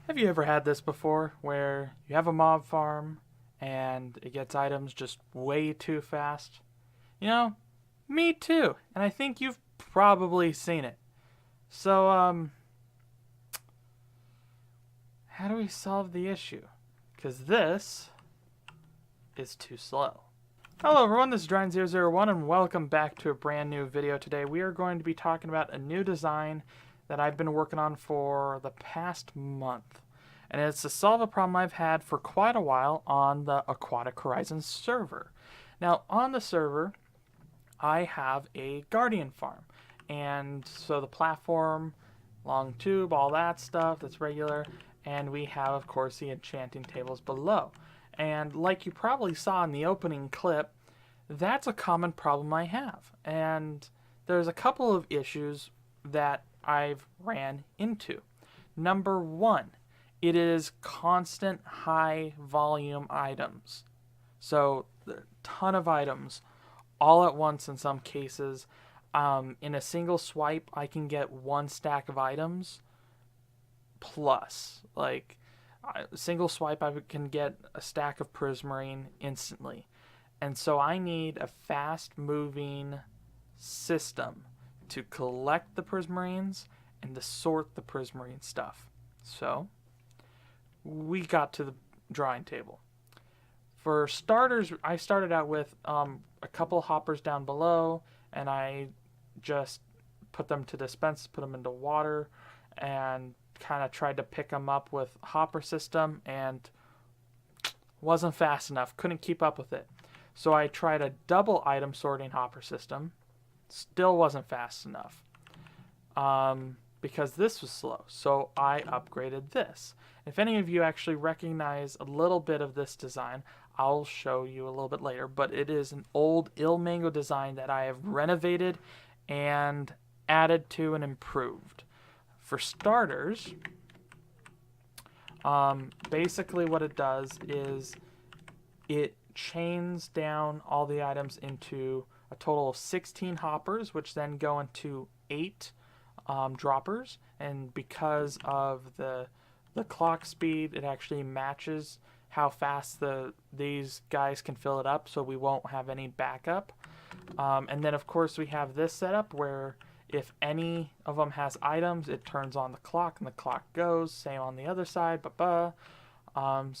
Have you ever had this before where you have a mob farm and it gets items just way too fast? You know, me too. And I think you've probably seen it. So, how do we solve the issue? Because this is too slow. Hello everyone, this is Drine001 and welcome back to a brand new video. Today we are going to be talking about a new design that I've been working on for the past month. And it's to solve a problem I've had for quite a while on the Aquatic Horizons server. Now on the server, I have a Guardian farm. And so the platform, long tube, all that stuff that's regular. And we have, of course, the enchanting tables below. And like you probably saw in the opening clip, that's a common problem I have. And there's a couple of issues that I've ran into. Number one, it is constant high volume items. So a ton of items all at once in some cases. In a single swipe, I can get one stack of items plus. Like, a single swipe, I can get a stack of prismarine instantly. And so I need a fast-moving system to collect the prismarines and to sort the prismarine stuff. So we got to the drawing table. For starters, I started out with a couple hoppers down below, and I just put them to dispense, put them into water, and kind of tried to pick them up with hopper system, and wasn't fast enough, couldn't keep up with it. So I tried a double item sorting hopper system, still wasn't fast enough. Because this was slow, so I upgraded this. If any of you actually recognize a little bit of this design, I'll show you a little bit later, but it is an old Ilmango design that I have renovated and added to and improved. For starters, basically what it does is it chains down all the items into a total of 16 hoppers, which then go into 8 droppers, and because of the clock speed, it actually matches how fast these guys can fill it up, so we won't have any backup. And then of course we have this setup where if any of them has items, it turns on the clock and the clock goes. Same on the other side. So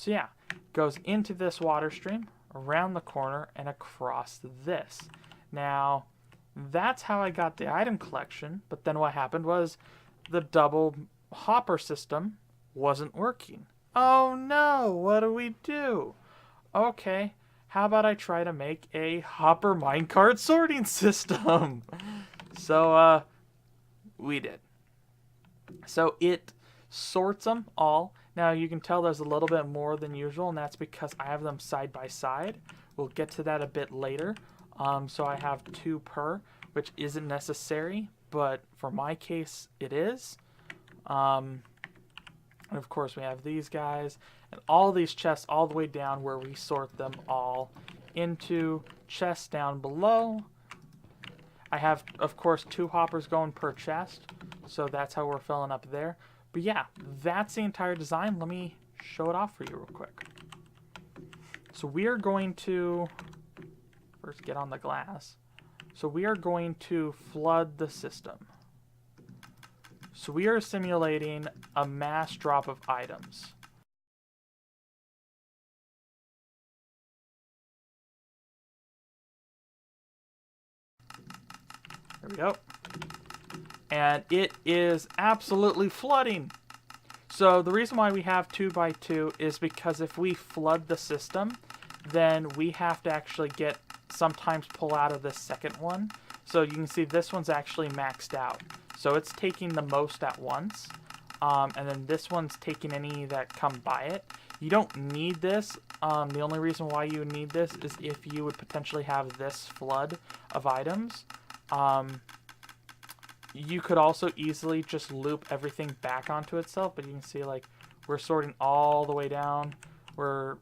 yeah, goes into this water stream, around the corner, and across this. Now, that's how I got the item collection, but then what happened was the double hopper system wasn't working. Oh no, what do we do? Okay, how about I try to make a hopper minecart sorting system? So, we did. So it sorts them all. Now you can tell there's a little bit more than usual, and that's because I have them side by side. We'll get to that a bit later. So I have 2 per, which isn't necessary, but for my case, it is. And of course, we have these guys, and all these chests all the way down where we sort them all into chests down below. I have, of course, 2 hoppers going per chest, so that's how we're filling up there. But yeah, that's the entire design. Let me show it off for you real quick. So we are going to first get on the glass. So we are going to flood the system. So we are simulating a mass drop of items. There we go. And it is absolutely flooding. So the reason why we have 2 by 2 is because if we flood the system, then we have to actually sometimes pull out of this second one. So you can see this one's actually maxed out. So it's taking the most at once. And then this one's taking any that come by it. You don't need this. The only reason why you would need this is if you would potentially have this flood of items. You could also easily just loop everything back onto itself, but you can see like we're sorting all the way down. We're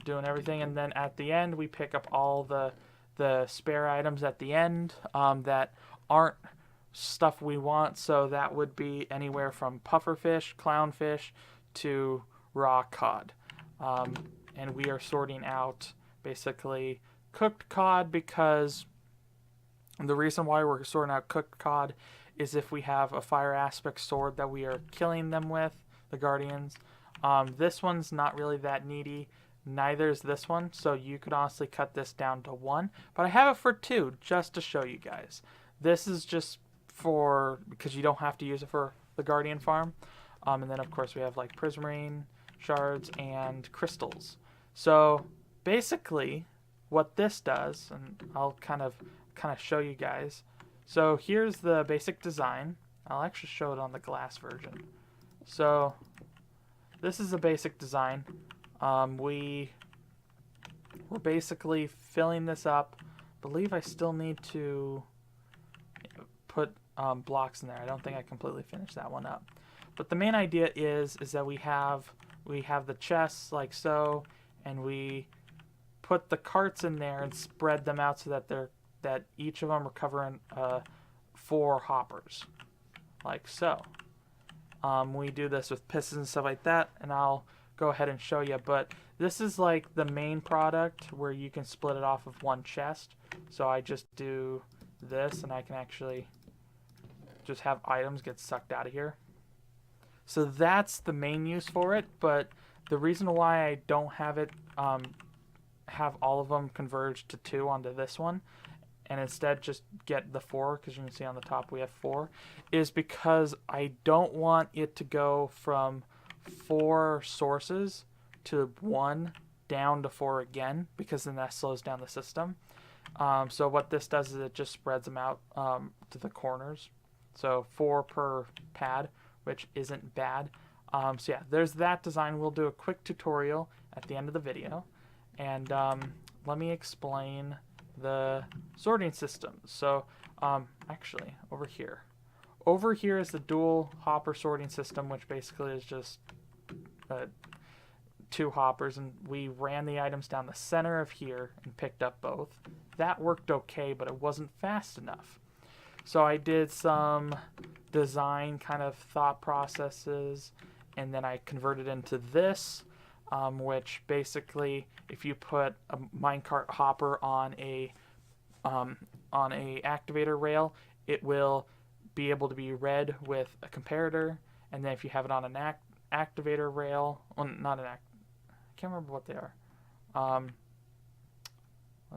doing everything, and then at the end we pick up all the spare items at the end that aren't stuff we want. So that would be anywhere from pufferfish, clownfish, to raw cod. And we are sorting out basically cooked cod, because the reason why we're sorting out cooked cod is if we have a fire aspect sword that we are killing them with, the guardians. This one's not really that needy. Neither is this one, so you could honestly cut this down to 1. But I have it for 2, just to show you guys. This is just for, because you don't have to use it for the guardian farm. And then of course we have like prismarine shards and crystals. So basically what this does, and I'll kind of show you guys. So here's the basic design. I'll actually show it on the glass version. So this is a basic design. We're basically filling this up. I believe I still need to put blocks in there. I don't think I completely finished that one up. But the main idea is that we have the chests like so, and we put the carts in there and spread them out so that each of them are covering 4 hoppers, like so. We do this with pistons and stuff like that, and I'll go ahead and show you. But this is like the main product where you can split it off of 1 chest. So I just do this, and I can actually just have items get sucked out of here. So that's the main use for it. But the reason why I don't have it have all of them converged to 2 onto this one, and instead just get the 4, because you can see on the top we have 4, is because I don't want it to go from 4 sources to 1 down to 4 again, because then that slows down the system. So what this does is it just spreads them out to the corners. So 4 per pad, which isn't bad. So yeah, there's that design. We'll do a quick tutorial at the end of the video. And let me explain the sorting system. So actually, over here is the dual hopper sorting system, which basically is just 2 hoppers, and we ran the items down the center of here and picked up both. That worked okay, but it wasn't fast enough. So I did some design kind of thought processes, and then I converted into this, which basically, if you put a minecart hopper on a activator rail, it will be able to be read with a comparator. And then if you have it on an activator rail, well, not an I can't remember what they are. What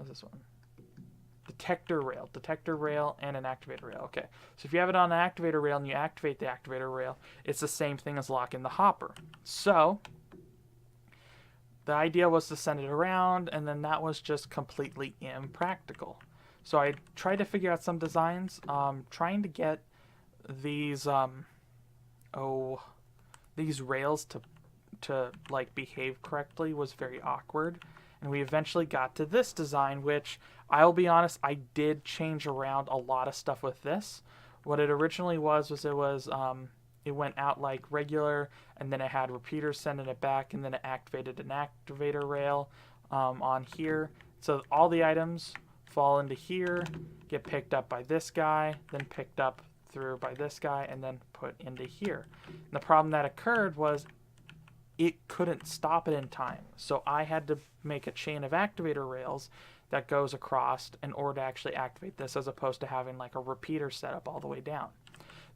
is this one? Detector rail, and an activator rail. Okay, so if you have it on an activator rail and you activate the activator rail, it's the same thing as locking the hopper. So the idea was to send it around, and then that was just completely impractical. So I tried to figure out some designs. Trying to get these these rails to like behave correctly was very awkward. And we eventually got to this design, which I'll be honest, I did change around a lot of stuff with this. What it originally was it went out like regular, and then it had repeaters sending it back, and then it activated an activator rail on here. So all the items fall into here, get picked up by this guy, then picked up through by this guy, and then put into here. And the problem that occurred was it couldn't stop it in time. So I had to make a chain of activator rails that goes across in order to actually activate this, as opposed to having like a repeater set up all the way down.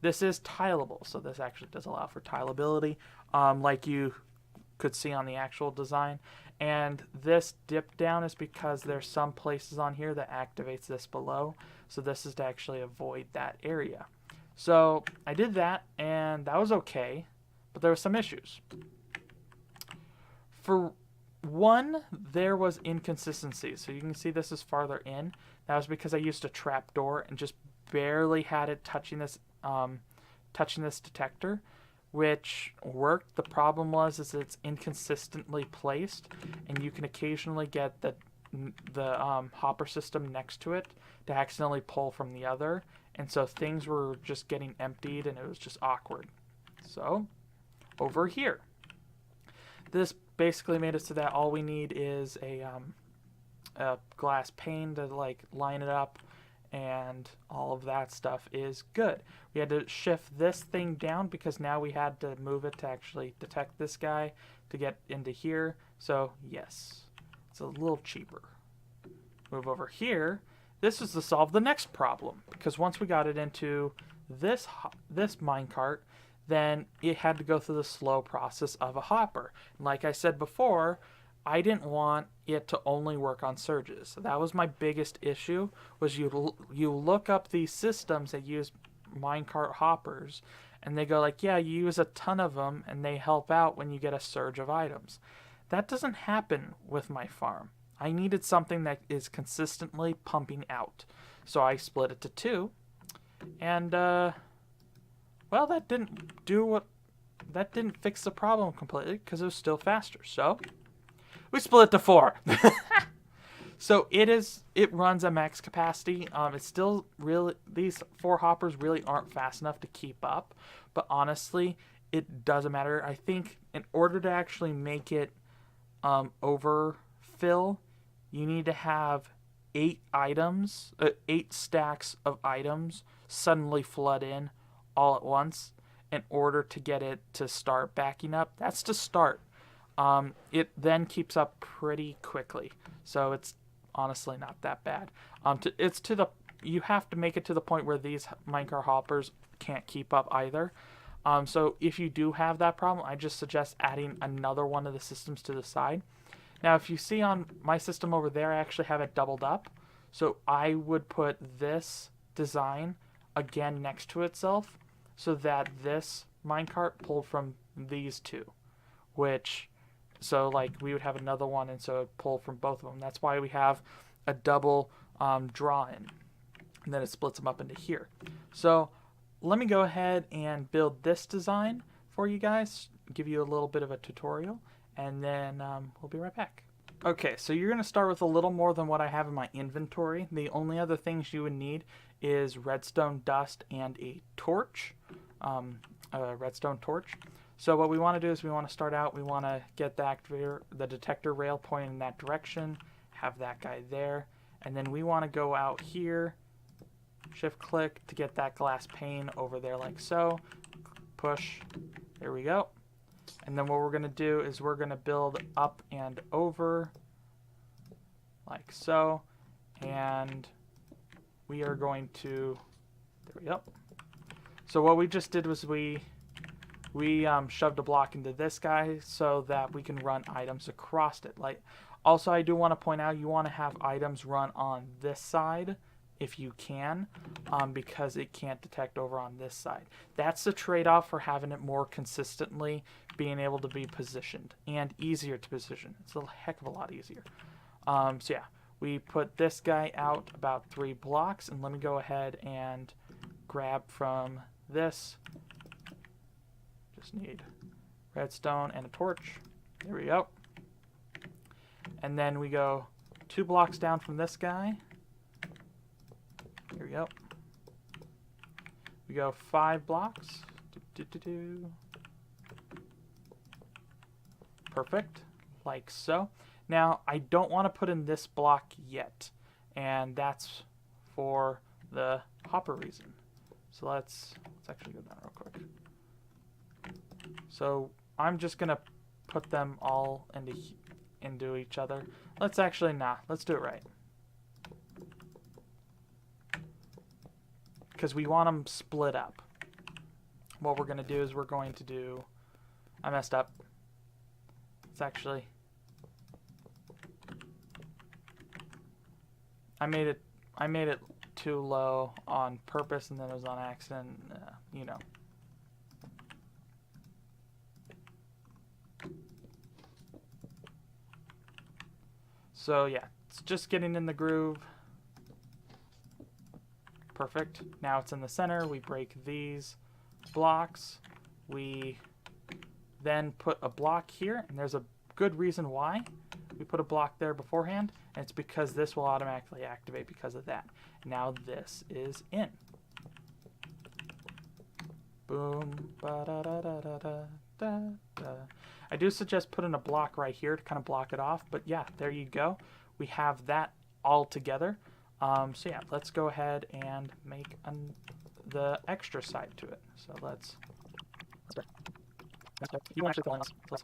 This is tileable, so this actually does allow for tileability, like you could see on the actual design. And this dip down is because there's some places on here that activates this below, so this is to actually avoid that area. So I did that, and that was okay, but there were some issues. For one, there was inconsistency. So you can see this is farther in. That was because I used a trap door and just barely had it touching this detector, which worked. The problem was it's inconsistently placed, and you can occasionally get the hopper system next to it to accidentally pull from the other, and so things were just getting emptied, and it was just awkward. So over here, this basically made it so that all we need is a glass pane to like line it up, and all of that stuff is good. We had to shift this thing down because now we had to move it to actually detect this guy to get into here. So yes, it's a little cheaper. Move over here. This is to solve the next problem, because once we got it into this minecart, then it had to go through the slow process of a hopper. And like I said before, I didn't want it to only work on surges. So that was my biggest issue, was you look up these systems that use minecart hoppers, and they go like, yeah, you use a ton of them, and they help out when you get a surge of items. That doesn't happen with my farm. I needed something that is consistently pumping out. So I split it to 2, and well, that didn't fix the problem completely because it was still faster. So we split it to 4. So it runs at max capacity. It's still really, these 4 hoppers really aren't fast enough to keep up, but honestly, it doesn't matter. I think in order to actually make it overfill, you need to have 8 stacks of items suddenly flood in all at once in order to get it to start backing up. That's to start. It then keeps up pretty quickly, so it's honestly not that bad. You have to make it to the point where these minecart hoppers can't keep up either. So if you do have that problem, I just suggest adding another one of the systems to the side. Now, if you see on my system over there, I actually have it doubled up. So I would put this design again next to itself so that this minecart pulled from these 2, so like we would have another one, and so it pulled from both of them. That's why we have a double draw in, and then it splits them up into here. So let me go ahead and build this design for you guys, give you a little bit of a tutorial, and then we'll be right back. Okay, so you're going to start with a little more than what I have in my inventory. The only other things you would need is redstone dust and a torch, a redstone torch. So what we want to do is we want to start out, we want to get the detector rail pointing in that direction, have that guy there, and then we want to go out here, shift click to get that glass pane over there like so, push, there we go. And then what we're going to do is we're going to build up and over like so, and we are going to, there we go. So what we just did was we shoved a block into this guy so that we can run items across it. Also, I do want to point out, you want to have items run on this side if you can, because it can't detect over on this side. That's the trade-off for having it more consistently being able to be positioned and easier to position. It's a heck of a lot easier. So yeah, we put this guy out about 3 blocks, and let me go ahead and grab from this. Just need redstone and a torch. There we go. And then we go 2 blocks down from this guy. Here we go. We go 5 blocks. Perfect, like so. Now, I don't want to put in this block yet, and that's for the hopper reason. So let's actually go down real quick. So I'm just gonna put them all into each other. Let's actually let's do it right, because we want them split up. What we're gonna do is we're going to do, I messed up. It's actually, I made it too low on purpose, and then it was on accident. You know. So yeah, it's just getting in the groove. Perfect. Now it's in the center. We break these blocks. We then put a block here, and there's a good reason why we put a block there beforehand, and it's because this will automatically activate because of that. Now this is in. Boom. Ba-da-da-da-da-da-da. I do suggest putting a block right here to kind of block it off, but yeah, there you go. We have that all together. So yeah, let's go ahead and make the extra side to it. So let's you can actually fill in this. So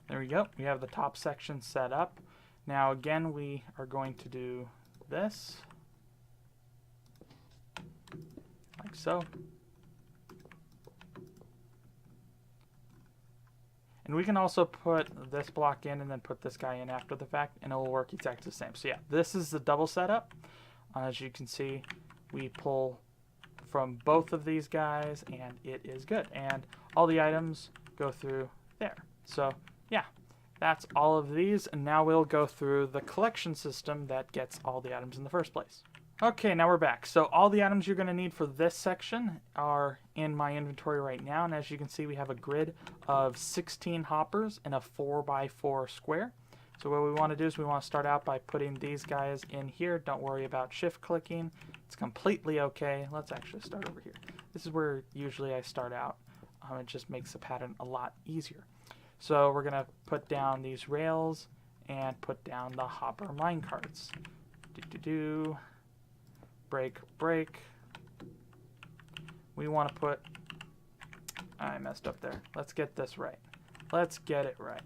there we go. We have the top section set up. Now again, we are going to do this, like so. And we can also put this block in and then put this guy in after the fact, and it will work exactly the same. So yeah, this is the double setup. As you can see, we pull from both of these guys, and it is good. And all the items go through there. So yeah, that's all of these. And now we'll go through the collection system that gets all the items in the first place. Okay, now we're back. So all the items you're going to need for this section are in my inventory right now. And as you can see, we have a grid of 16 hoppers in a 4x4 square. So what we want to do is we want to start out by putting these guys in here. Don't worry about shift clicking. It's completely okay. Let's actually start over here. This is where usually I start out. It just makes the pattern a lot easier. So we're going to put down these rails and put down the hopper minecarts. Break, break. We want to put... I messed up there. Let's get this right. Let's get it right.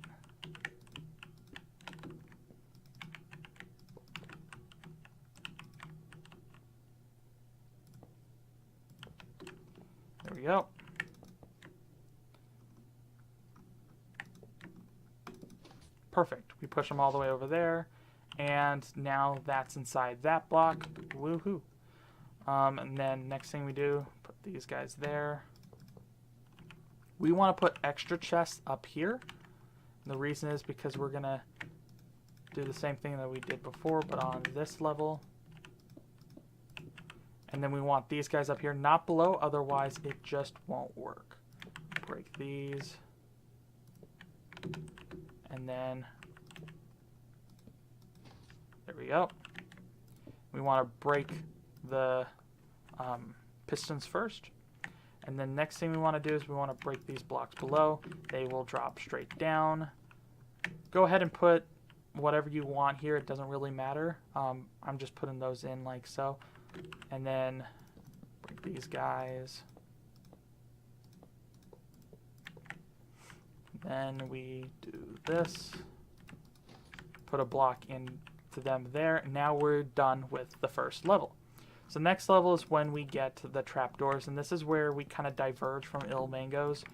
There we go. Perfect. We push them all the way over there. And now that's inside that block. Woohoo. And then next thing we do, put these guys there. We want to put extra chests up here. And the reason is because we're going to do the same thing that we did before, but on this level. And then we want these guys up here, not below, otherwise it just won't work. Break these. And then, there we go. We want to break the pistons first. And then next thing we want to do is we want to break these blocks below. They will drop straight down. Go ahead and put whatever you want here. It doesn't really matter. I'm just putting those in like so. And then break these guys. Then we do this. Put a block into them there. Now we're done with the first level. So next level is when we get to the trapdoors, and this is where we kind of diverge from Ilmango's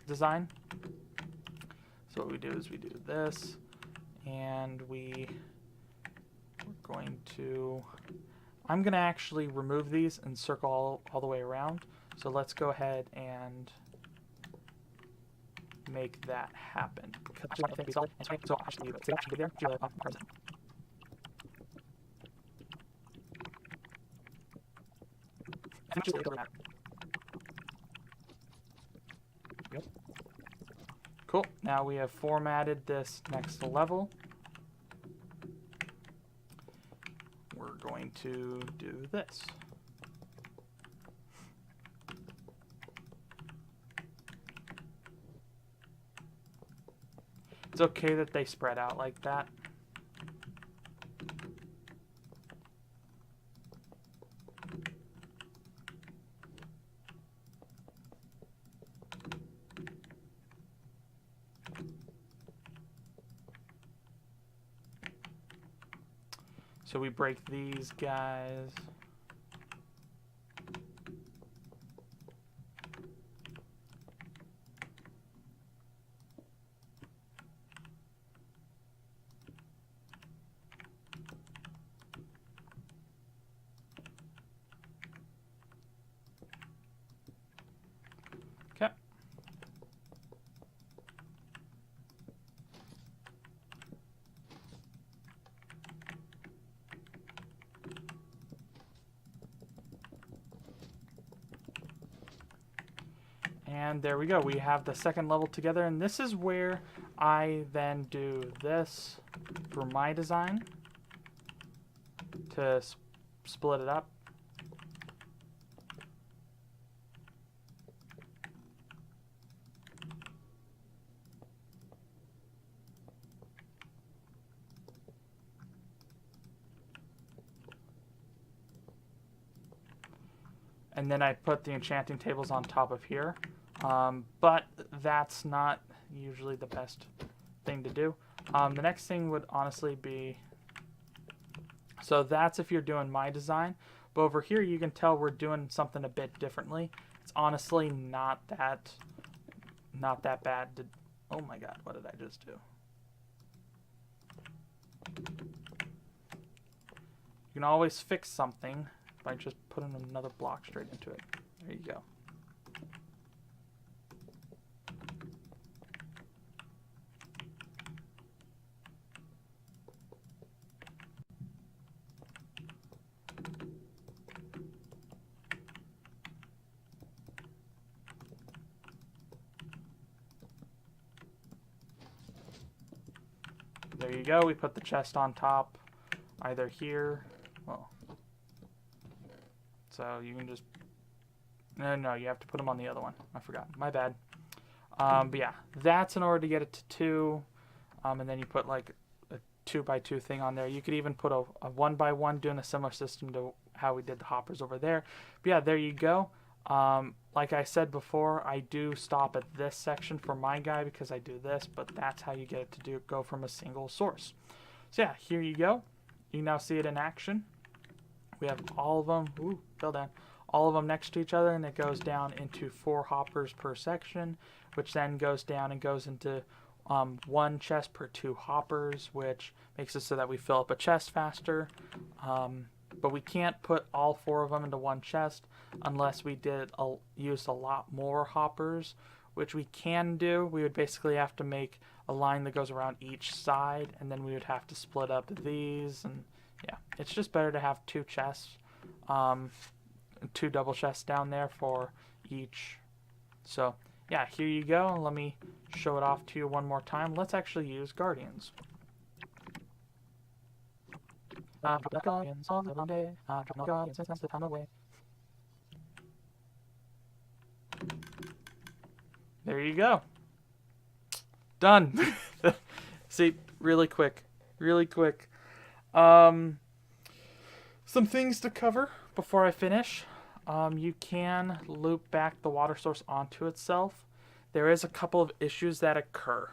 design. So what we do is we do this, and we're going to... I'm going to actually remove these and circle all the way around. So let's go ahead and make that happen. So actually, leave it. There. Cool. Now we have formatted this next level. We're going to do this. It's okay that they spread out like that. So we break these guys. Okay. And there we go. We have the second level together, and this is where I then do this for my design to split it up. and then I put the enchanting tables on top of here. But that's not usually the best thing to do. The next thing would honestly be, so that's if you're doing my design, but over here you can tell we're doing something a bit differently. It's honestly not that bad to, oh my god, what did I just do? You can always fix something by just putting another block straight into it. There you go. There you go. We put the chest on top, either here. Well, so you can just. No, you have to put them on the other one. I forgot. My bad. But yeah, that's in order to get it to 2. And then you put like a 2x2 thing on there. You could even put a 1x1, doing a similar system to how we did the hoppers over there. But yeah, there you go. Like I said before, I do stop at this section for my guy because I do this, but that's how you get it to go from a single source. So yeah, here you go. You can now see it in action. We have all of them, ooh, fell down, all of them next to each other, and it goes down into 4 hoppers per section, which then goes down and goes into 1 chest per 2 hoppers, which makes it so that we fill up a chest faster. But we can't put all 4 of them into 1 chest unless we use a lot more hoppers, which we can do. We would basically have to make a line that goes around each side, and then we would have to split up these, and yeah, it's just better to have 2 chests, 2 double chests down there for each. So yeah, here you go. Let me show it off to you one more time. Let's actually use Guardians. Guardians all the day. Guardians since that's the time away. There you go. Done. See, really quick. Some things to cover before I finish. You can loop back the water source onto itself. There is a couple of issues that occur.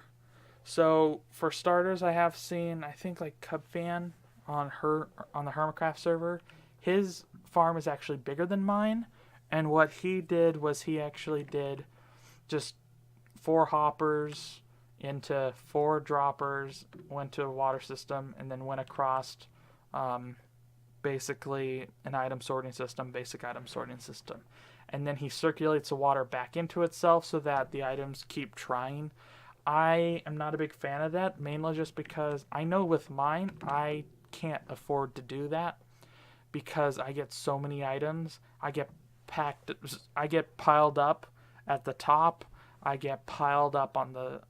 So for starters, I have seen, I think like Cubfan on the Hermitcraft server, his farm is actually bigger than mine, and what he did was he actually did just 4 hoppers into 4 droppers, went to a water system, and then went across basically an item sorting system, basic item sorting system. And then he circulates the water back into itself so that the items keep trying. I am not a big fan of that, mainly just because I know with mine, I can't afford to do that because I get so many items. I get piled up at the top. I get piled up on the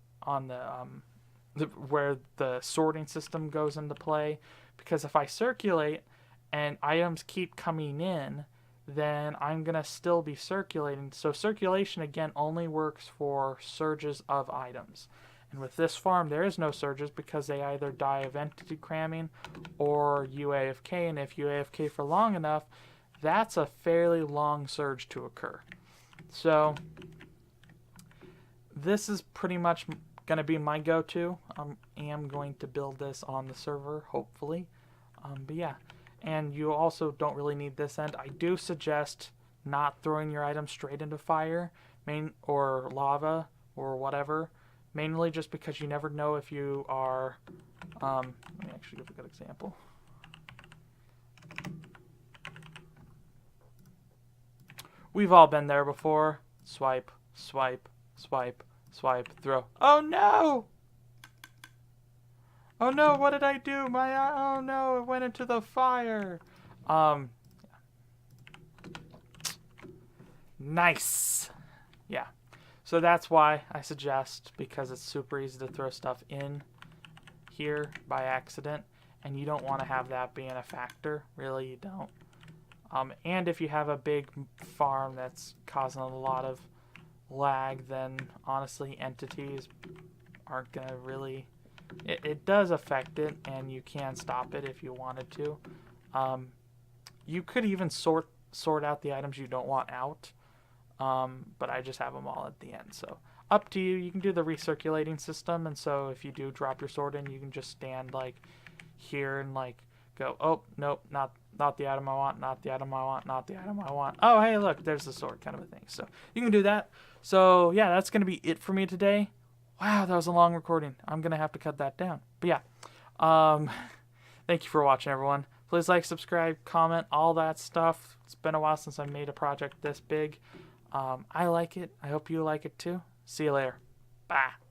where the sorting system goes into play, because if I circulate and items keep coming in, then I'm gonna still be circulating. So circulation again only works for surges of items. And with this farm, there is no surges because they either die of entity cramming or UAFK, and if UAFK for long enough, that's a fairly long surge to occur. So this is pretty much going to be my go-to. I am going to build this on the server, hopefully. But yeah, and you also don't really need this end. I do suggest not throwing your items straight into fire, or lava, or whatever. Mainly just because you never know if you are, let me actually give a good example. We've all been there before. Swipe, swipe, swipe, swipe, throw. Oh no! Oh no, what did I do? Oh no, it went into the fire. Nice. Yeah. So that's why I suggest, because it's super easy to throw stuff in here by accident, and you don't want to have that being a factor. Really, you don't. And if you have a big farm that's causing a lot of lag, then honestly entities aren't going to really... It does affect it, and you can stop it if you wanted to. You could even sort out the items you don't want out. But I just have them all at the end. So up to you. You can do the recirculating system, and so if you do drop your sword in, you can just stand like here and like go, oh nope, not the item I want, not the item I want, not the item I want. Oh hey, look, there's the sword, kind of a thing. So you can do that. So yeah, that's gonna be it for me today. Wow, that was a long recording. I'm gonna have to cut that down. But yeah, thank you for watching, everyone. Please like, subscribe, comment, all that stuff. It's been a while since I made a project this big. I like it. I hope you like it too. See you later. Bye.